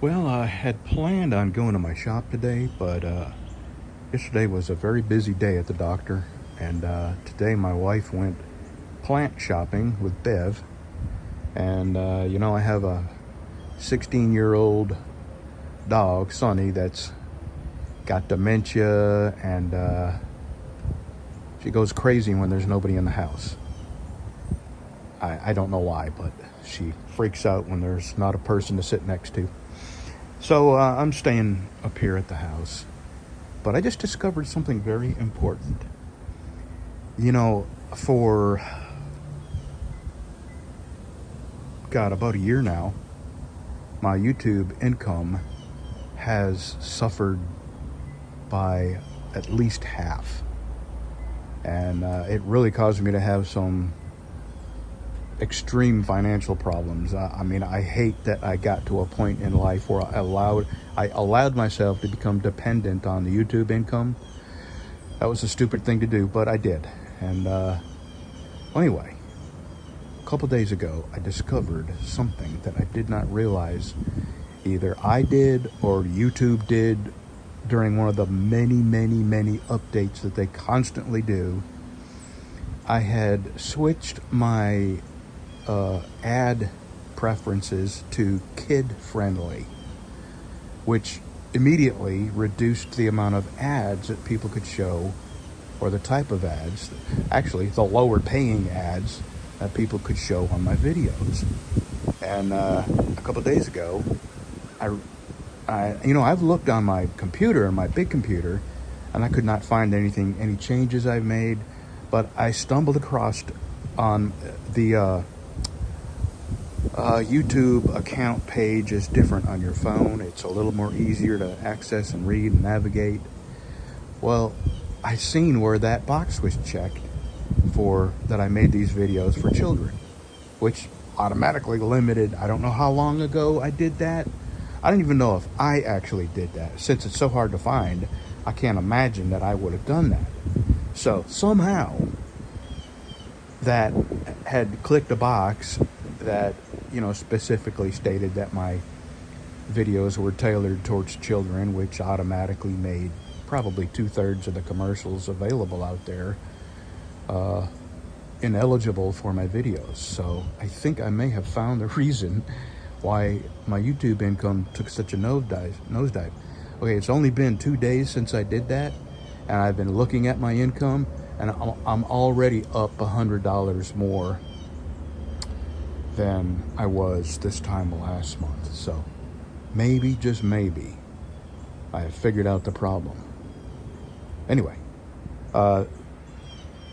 Well, I had planned on going to my shop today, but yesterday was a very busy day at the doctor, and today my wife went plant shopping with Bev, and I have a 16-year-old dog, Sonny, that's got dementia, and she goes crazy when there's nobody in the house. I don't know why, but she freaks out when there's not a person to sit next to. So I'm staying up here at the house, but I just discovered something very important. For about a year now, my YouTube income has suffered by at least half, and it really caused me to have some extreme financial problems. I hate that I got to a point in life where I allowed myself to become dependent on the YouTube income. That was a stupid thing to do, but I did. And anyway, a couple days ago, I discovered something that I did not realize either I did or YouTube did during one of the many, many, many updates that they constantly do. I had switched my ad preferences to kid-friendly, which immediately reduced the amount of ads that people could show, or the type of ads, actually the lower paying ads that people could show on my videos. And a couple of days ago, I've looked on my computer, my big computer, and I could not find any changes I've made, but I stumbled across on the YouTube account page is different on your phone. It's a little more easier to access and read and navigate. Well, I seen where that box was checked for that I made these videos for children, which automatically limited. I don't know how long ago I did that. I don't even know if I actually did that. Since it's so hard to find, I can't imagine that I would have done that. So somehow that had clicked a box that specifically stated that my videos were tailored towards children, which automatically made probably 2/3 of the commercials available out there ineligible for my videos. So I think I may have found the reason why my YouTube income took such a nosedive. Okay, it's only been 2 days since I did that, and I've been looking at my income, and I'm already up $100 more than I was this time last month. So maybe, just maybe, I have figured out the problem. Anyway, the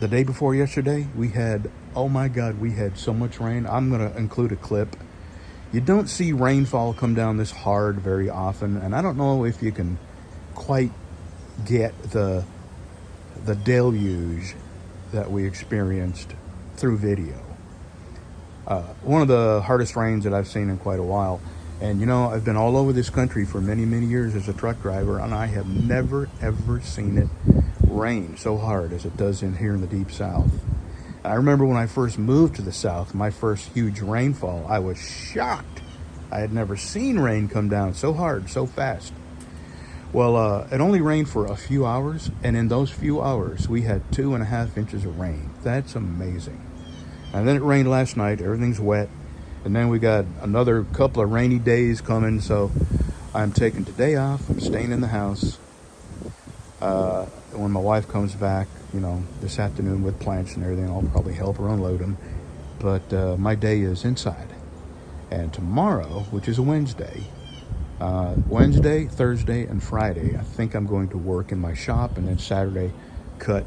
day before yesterday, we had so much rain. I'm going to include a clip. You don't see rainfall come down this hard very often, and I don't know if you can quite get the deluge that we experienced through video. One of the hardest rains that I've seen in quite a while. And I've been all over this country for many, many years as a truck driver, and I have never, ever seen it rain so hard as it does in here in the deep South. I remember when I first moved to the South, my first huge rainfall, I was shocked. I had never seen rain come down so hard, so fast. Well, it only rained for a few hours, and in those few hours, we had 2.5 inches of rain. That's amazing. And then it rained last night, everything's wet, and then we got another couple of rainy days coming, so I'm taking today off. I'm staying in the house. When my wife comes back, this afternoon with plants and everything, I'll probably help her unload them. But my day is inside. And tomorrow, which is a Wednesday, Thursday, and Friday, I think I'm going to work in my shop, and then Saturday, cut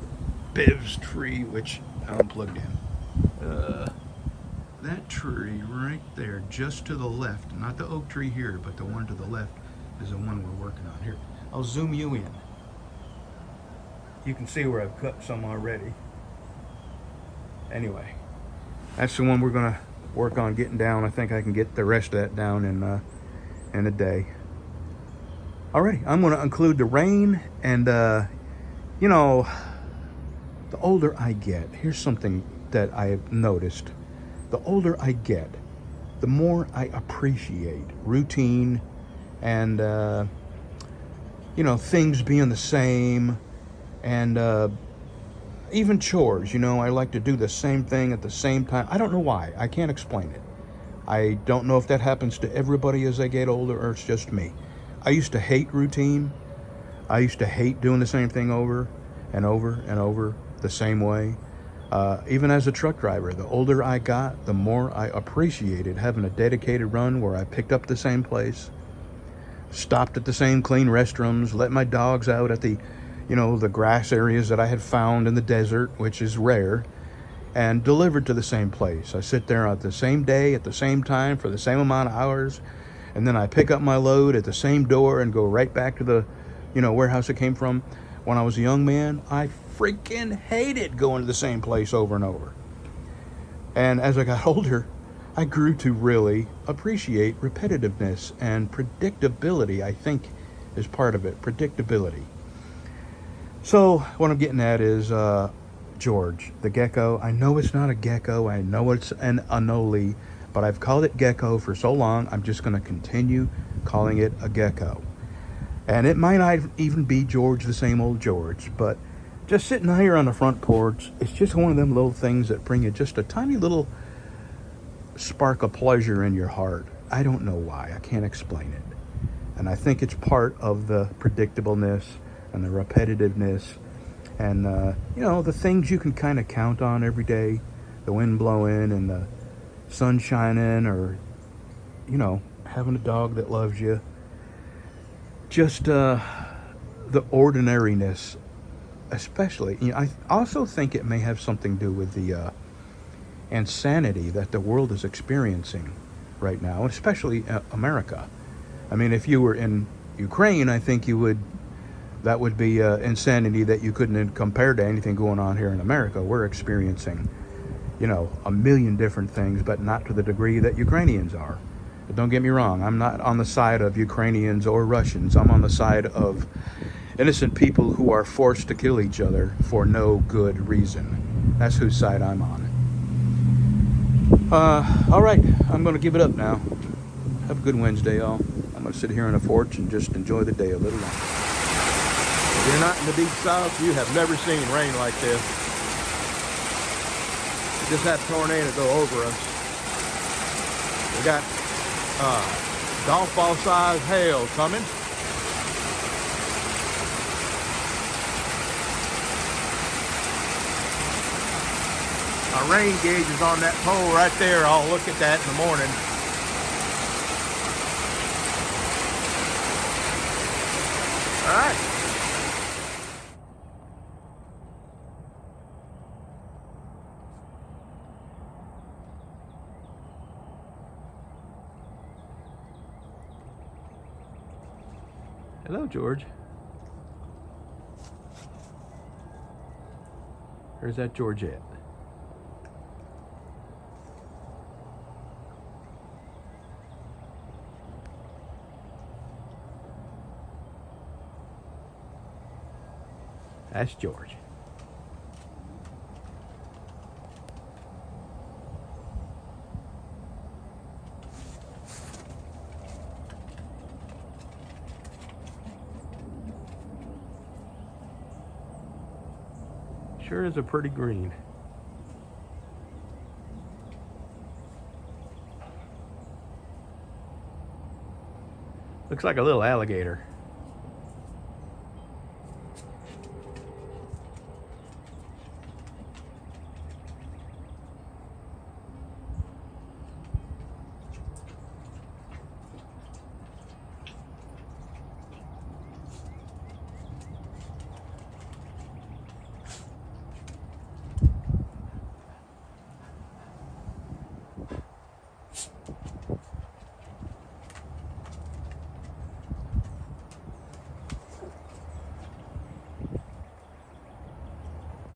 Biv's tree, which I unplugged in. That tree right there, just to the left, not the oak tree here, but the one to the left, is the one we're working on here. I'll zoom you in. You can see where I've cut some already. Anyway, that's the one we're gonna work on getting down. I think I can get the rest of that down in a day. Alrighty, I'm gonna include the rain, and the older I get, here's something that I have noticed. The older I get, the more I appreciate routine and things being the same, and even chores. I like to do the same thing at the same time. I don't know why. I can't explain it. I don't know if that happens to everybody as they get older, or it's just me. I used to hate routine. I used to hate doing the same thing over and over and over the same way. Even as a truck driver, the older I got, the more I appreciated having a dedicated run where I picked up the same place, stopped at the same clean restrooms, let my dogs out at the grass areas that I had found in the desert, which is rare, and delivered to the same place. I sit there at the same day, at the same time, for the same amount of hours, and then I pick up my load at the same door and go right back to the warehouse it came from. When I was a young man, I freaking hated going to the same place over and over. And as I got older, I grew to really appreciate repetitiveness, and predictability, I think, is part of it. Predictability. So what I'm getting at is George, the gecko. I know it's not a gecko. I know it's an anole, but I've called it gecko for so long, I'm just going to continue calling it a gecko. And it might not even be George, the same old George, but just sitting here on the front porch, it's just one of them little things that bring you just a tiny little spark of pleasure in your heart. I don't know why. I can't explain it. And I think it's part of the predictableness and the repetitiveness and, the things you can kind of count on every day. The wind blowing and the sun shining, or, having a dog that loves you. Just the ordinariness, especially. I also think it may have something to do with the insanity that the world is experiencing right now, especially America. I mean, if you were in Ukraine, I think that would be insanity that you couldn't compare to anything going on here in America. We're experiencing, a million different things, but not to the degree that Ukrainians are. But don't get me wrong, I'm not on the side of Ukrainians or Russians. I'm on the side of innocent people who are forced to kill each other for no good reason. That's whose side I'm on. All right, I'm going to give it up now. Have a good Wednesday, y'all. I'm going to sit here on the porch and just enjoy the day a little longer. If you're not in the deep south, you have never seen rain like this. We just had a tornado go over us. We got golf ball size hail coming. Our rain gauge is on that pole right there. I'll look at that in the morning. All right. Hello, George. Where's that Georgette? That's George. Sure is a pretty green. Looks like a little alligator.